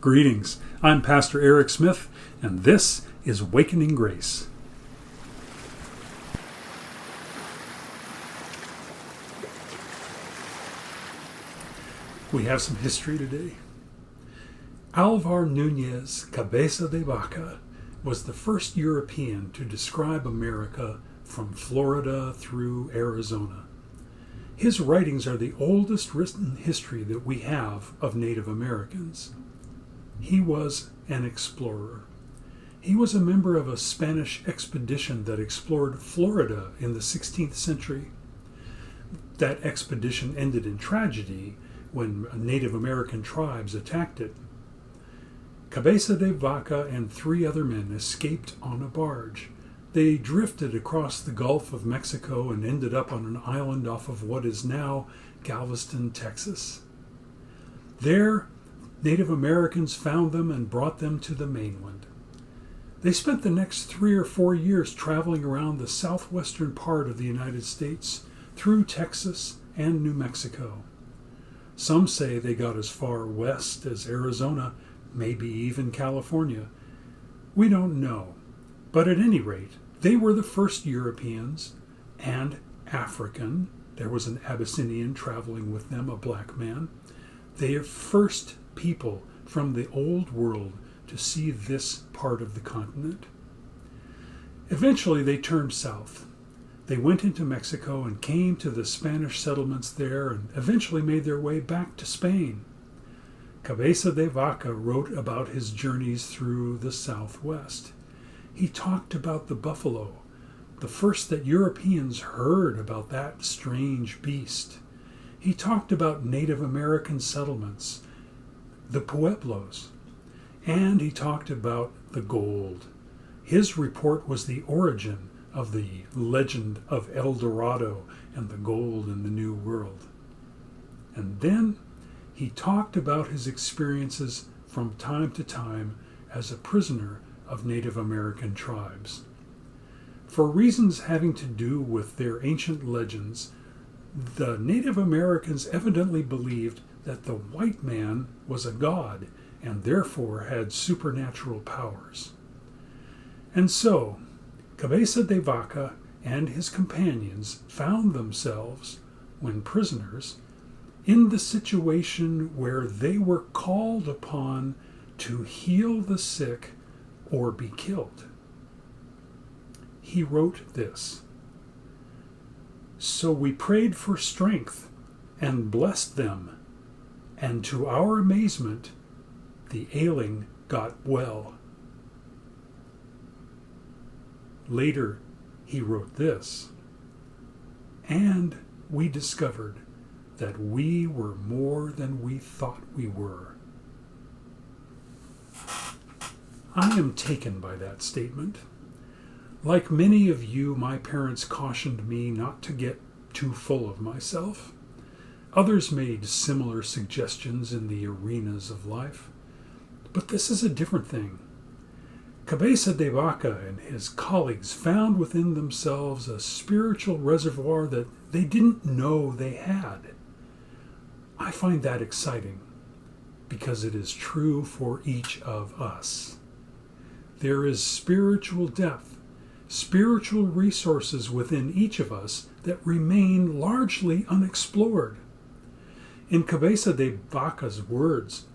Greetings. I'm Pastor Eric Smith, and this is Wakening Grace. We have some history today. Alvar Núñez Cabeza de Vaca was the first European to describe America from Florida through Arizona. His writings are the oldest written history that we have of Native Americans. He was an explorer. He was a member of a Spanish expedition that explored Florida in the 16th century. That expedition ended in tragedy when Native American tribes attacked it. Cabeza de Vaca and 3 other men escaped on a barge. They drifted across the Gulf of Mexico and ended up on an island off of what is now Galveston, Texas. There, Native Americans found them and brought them to the mainland. They spent the next 3 or 4 years traveling around the southwestern part of the United States, through Texas and New Mexico. Some say they got as far west as Arizona, maybe even California. We don't know, but at any rate, they were the first Europeans and African. There was an Abyssinian traveling with them, a black man. They are first people from the old world to see this part of the continent. Eventually they turned south. They went into Mexico and came to the Spanish settlements there and eventually made their way back to Spain. Cabeza de Vaca wrote about his journeys through the southwest. He talked about the buffalo, the first that Europeans heard about that strange beast. He talked about Native American settlements, the Pueblos, and he talked about the gold. His report was the origin of the legend of El Dorado and the gold in the New World. And then he talked about his experiences from time to time as a prisoner of Native American tribes. For reasons having to do with their ancient legends, the Native Americans evidently believed that the white man was a god and therefore had supernatural powers. And so, Cabeza de Vaca and his companions found themselves, when prisoners, in the situation where they were called upon to heal the sick or be killed. He wrote this: "So we prayed for strength and blessed them, and to our amazement, the ailing got well." Later, he wrote this: "And we discovered that we were more than we thought we were." I am taken by that statement. Like many of you, my parents cautioned me not to get too full of myself. Others made similar suggestions in the arenas of life. But this is a different thing. Cabeza de Vaca and his colleagues found within themselves a spiritual reservoir that they didn't know they had. I find that exciting because it is true for each of us. There is spiritual depth, spiritual resources within each of us that remain largely unexplored. In Cabeza de Vaca's words,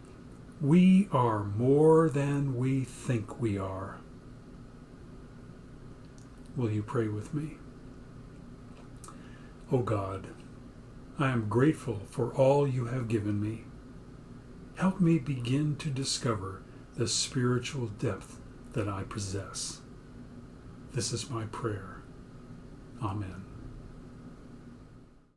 we are more than we think we are. Will you pray with me? O God, I am grateful for all you have given me. Help me begin to discover the spiritual depth that I possess. This is my prayer. Amen.